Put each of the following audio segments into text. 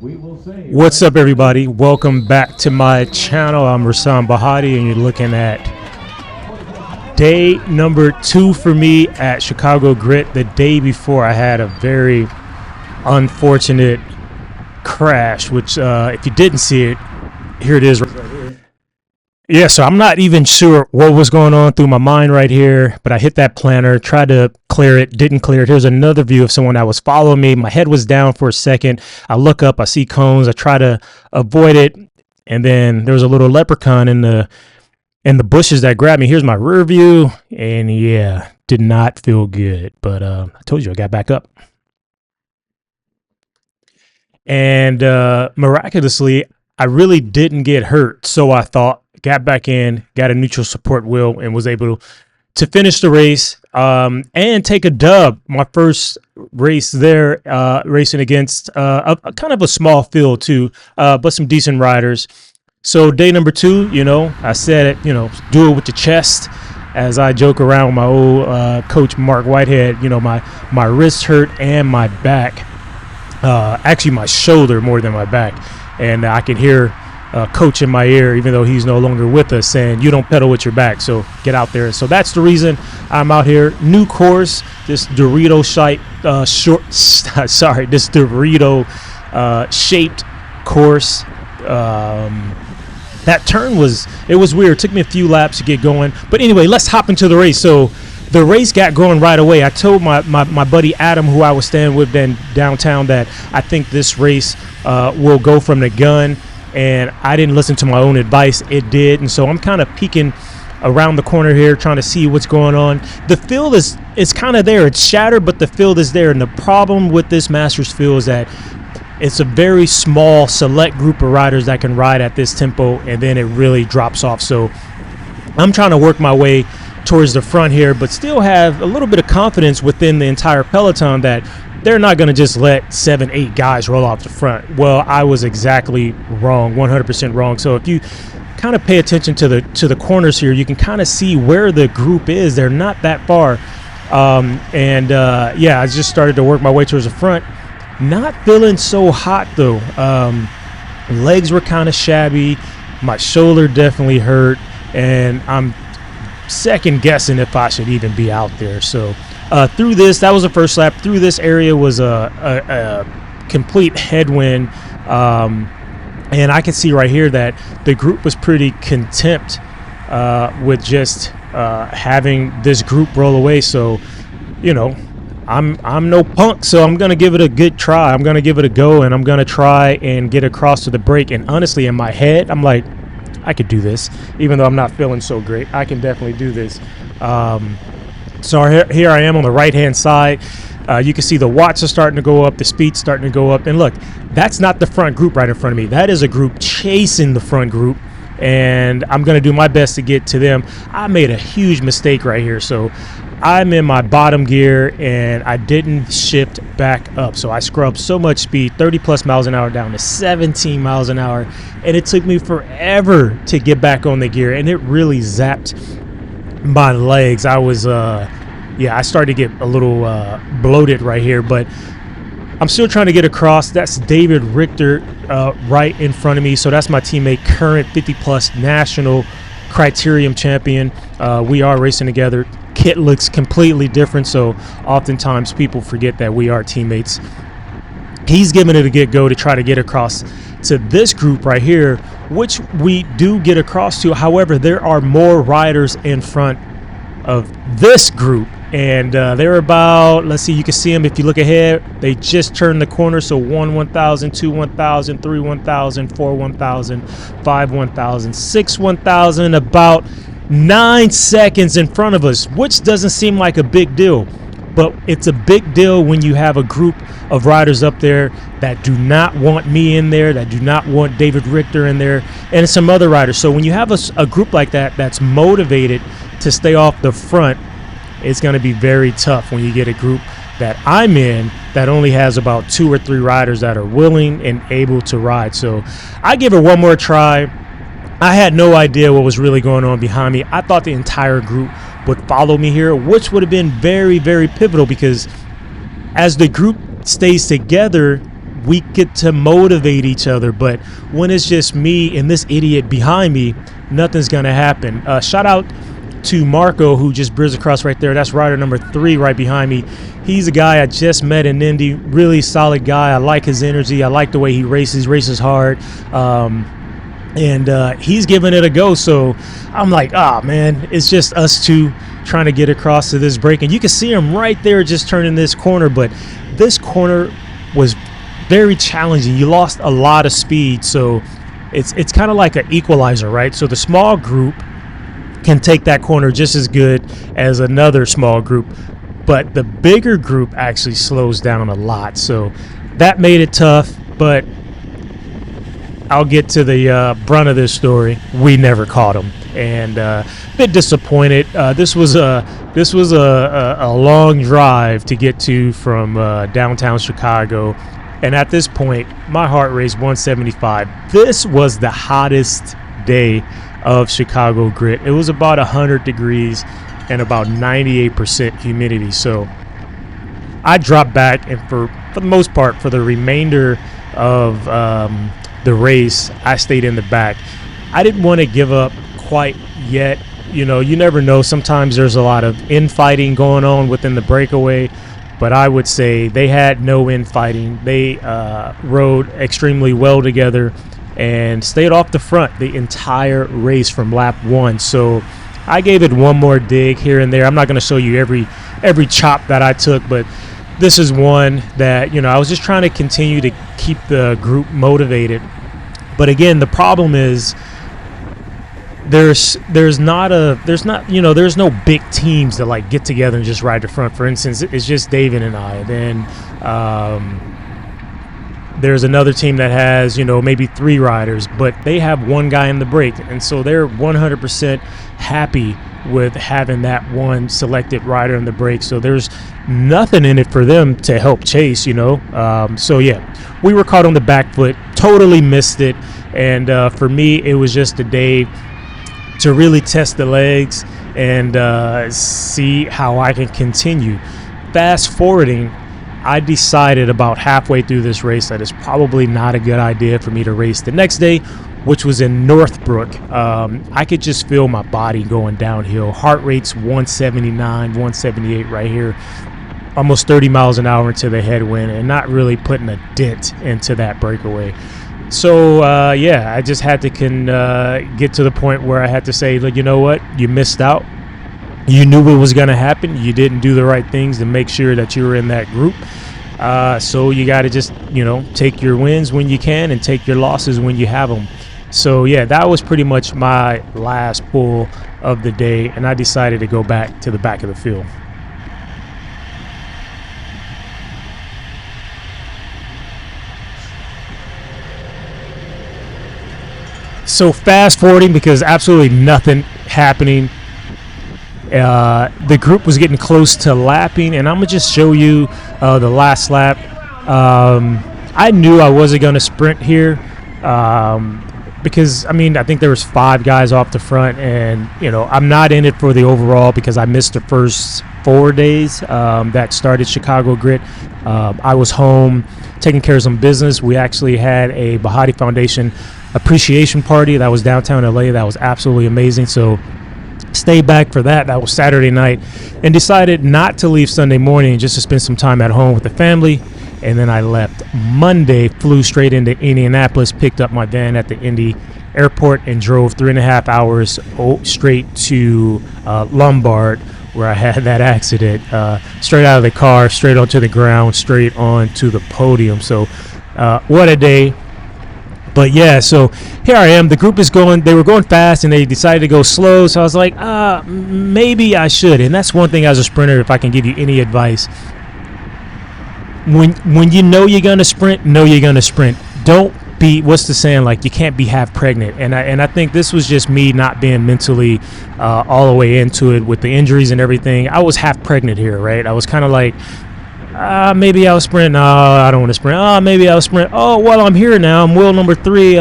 What's up, everybody? Welcome back to my channel. I'm Rasan Bahati, and you're looking at day number 2 for me at Chicago Grit. The day before, I had a very unfortunate crash, which if you didn't see it, here it is right here. Yeah, so I'm not even sure what was going on through my mind right here, but I hit that planter, tried to clear it, didn't clear it. Here's another view of someone that was following me. My head was down for a second. I look up, I see cones, I try to avoid it, and then there was a little leprechaun in the bushes that grabbed me. Here's my rear view, and yeah, did not feel good, but I told you I got back up. And miraculously, I really didn't get hurt, so I thought. Got back in, got a neutral support wheel, and was able to finish the race and take a dub. My first race there, racing against a kind of a small field too, but some decent riders. So day number 2, I said it, do it with your chest. As I joke around with my old coach Mark Whitehead, my wrist hurt and my back, actually my shoulder more than my back, and I could hear coach in my ear, even though he's no longer with us, saying you don't pedal with your back, so get out there. So that's the reason I'm out here. New course, this Dorito shaped course. That turn was weird. It took me a few laps to get going, but anyway, let's hop into the race. So the race got going right away. I told my buddy Adam, who I was staying with then downtown, that I think this race will go from the gun. And I didn't listen to my own advice. It did. And so I'm kind of peeking around the corner here, trying to see what's going on. The field is kind of there. It's shattered, but the field is there. And the problem with this Masters field is that it's a very small, select group of riders that can ride at this tempo, and then it really drops off. So I'm trying to work my way towards the front here, but still have a little bit of confidence within the entire peloton that they're not going to just let 7-8 guys roll off the front. Well, I was exactly wrong, 100% wrong. So if you kind of pay attention to the corners here, you can kind of see where the group is. They're not that far. Yeah, I just started to work my way towards the front. Not feeling so hot, though. Legs were kind of shabby. My shoulder definitely hurt. And I'm second guessing if I should even be out there. So through this, that was the first lap. Through this area was a complete headwind, and I can see right here that the group was pretty content with just having this group roll away. So, I'm no punk, so I'm gonna give it a good try. I'm gonna give it a go, and I'm gonna try and get across to the break. And honestly, in my head, I'm like, I could do this, even though I'm not feeling so great. I can definitely do this. So here I am on the right-hand side. You can see the watts are starting to go up, the speed's starting to go up. And look, that's not the front group right in front of me. That is a group chasing the front group, and I'm going to do my best to get to them. I made a huge mistake right here. So I'm in my bottom gear, and I didn't shift back up. So I scrubbed so much speed, 30-plus miles an hour down to 17 miles an hour, and it took me forever to get back on the gear, and it really zapped my legs. I was I started to get a little bloated right here, but I'm still trying to get across. That's David Richter right in front of me. So that's my teammate, current 50-plus national criterium champion. We are racing together. Kit looks completely different, so oftentimes people forget that we are teammates. He's giving it a good go to try to get across to this group right here, which we do get across to. However, there are more riders in front of this group, and they're about, let's see, you can see them if you look ahead. They just turned the corner, so 1 1,000, 2 1,000, 3 1,000, 4 1,000, 5 1,000, 6 1,000, about 9 seconds in front of us, which doesn't seem like a big deal. But it's a big deal when you have a group of riders up there that do not want me in there, that do not want David Richter in there, and some other riders. So when you have a group like that that's motivated to stay off the front, it's going to be very tough when you get a group that I'm in that only has about 2 or 3 riders that are willing and able to ride. So I give it one more try. I had no idea what was really going on behind me. I thought the entire group would follow me here, which would have been very, very pivotal, because as the group stays together, we get to motivate each other. But when it's just me and this idiot behind me, nothing's going to happen. Shout out to Marco, who just bridged across right there. That's rider number 3 right behind me. He's a guy I just met in Indy. Really solid guy. I like his energy. I like the way he races hard. And he's giving it a go. So I'm like, man, it's just us two trying to get across to this break. And you can see him right there just turning this corner. But this corner was very challenging. You lost a lot of speed. So it's kind of like an equalizer, right? So the small group can take that corner just as good as another small group. But the bigger group actually slows down a lot. So that made it tough. But I'll get to the brunt of this story. We never caught him, and a bit disappointed. This was a long drive to get to from downtown Chicago, and at this point, my heart rate's 175. This was the hottest day of Chicago Grit. It was about 100 degrees and about 98% humidity. So I dropped back, and for the most part, for the remainder of the race, I stayed in the back. I didn't want to give up quite yet. You know, you never know. Sometimes there's a lot of infighting going on within the breakaway, but I would say they had no infighting. They rode extremely well together and stayed off the front the entire race from lap 1. So I gave it one more dig here and there. I'm not going to show you every chop that I took, but this is one that, you know, I was just trying to continue to keep the group motivated. But again, the problem is there's no big teams that like get together and just ride the front. For instance, it's just David and I. Then there's another team that has, you know, maybe 3 riders, but they have one guy in the break, and so they're 100% happy with having that one selected rider in the break. So there's nothing in it for them to help chase, you know. So yeah, we were caught on the back foot, totally missed it. And for me, it was just a day to really test the legs and see how I can continue. Fast forwarding, I decided about halfway through this race that it's probably not a good idea for me to race the next day, which was in Northbrook. I could just feel my body going downhill. Heart rate's 179, 178 right here. Almost 30 miles an hour into the headwind and not really putting a dent into that breakaway. So, I just had to get to the point where I had to say, look, you know what? You missed out. You knew what was going to happen. You didn't do the right things to make sure that you were in that group. So you got to just, you know, take your wins when you can and take your losses when you have them. So, yeah, that was pretty much my last pull of the day, and I decided to go back to the back of the field. So fast forwarding, because absolutely nothing happening. The group was getting close to lapping, and I'm going to just show you the last lap. I knew I wasn't going to sprint here because, I mean, I think there was 5 guys off the front, and, you know, I'm not in it for the overall because I missed the first 4 days that started Chicago Grit. I was home taking care of some business. We actually had a Bahati Foundation appreciation party that was downtown LA. That was absolutely amazing. So stayed back for that. That was Saturday night, and decided not to leave Sunday morning, just to spend some time at home with the family. And then I left Monday, flew straight into Indianapolis, picked up my van at the Indy airport, and drove 3.5 hours straight to Lombard, where I had that accident. Straight out of the car, straight onto the ground, straight onto the podium. So what a day. But yeah, so here I am. The group is going. They were going fast, and they decided to go slow. So I was like, maybe I should. And that's one thing as a sprinter, if I can give you any advice. When you know you're gonna sprint, know you're gonna sprint. Don't be, what's the saying? Like, you can't be half pregnant. And I think this was just me not being mentally all the way into it with the injuries and everything. I was half pregnant here, right? I was kind of like, maybe I'll sprint. No, I don't want to sprint. Maybe I'll sprint. Oh, well, I'm here now. I'm wheel number 3.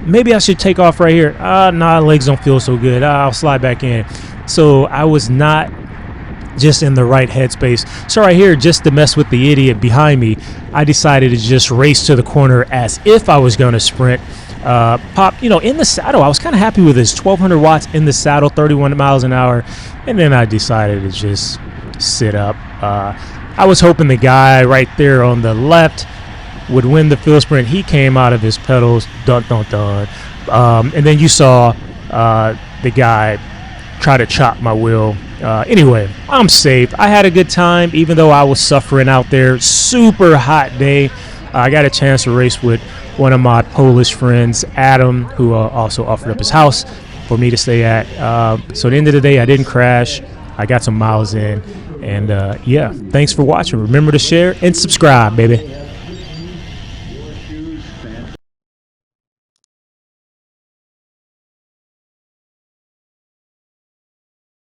Maybe I should take off right here. Nah, legs don't feel so good. I'll slide back in. So I was not just in the right headspace. So right here, just to mess with the idiot behind me, I decided to just race to the corner as if I was going to sprint. Pop, in the saddle. I was kind of happy with this 1200 watts in the saddle, 31 miles an hour. And then I decided to just sit up. I was hoping the guy right there on the left would win the field sprint. He came out of his pedals, dun dun dun. And then you saw the guy try to chop my wheel. Anyway, I'm safe. I had a good time, even though I was suffering out there. Super hot day. I got a chance to race with one of my Polish friends, Adam, who also offered up his house for me to stay at. So at the end of the day, I didn't crash. I got some miles in. And yeah, thanks for watching. Remember to share and subscribe, baby.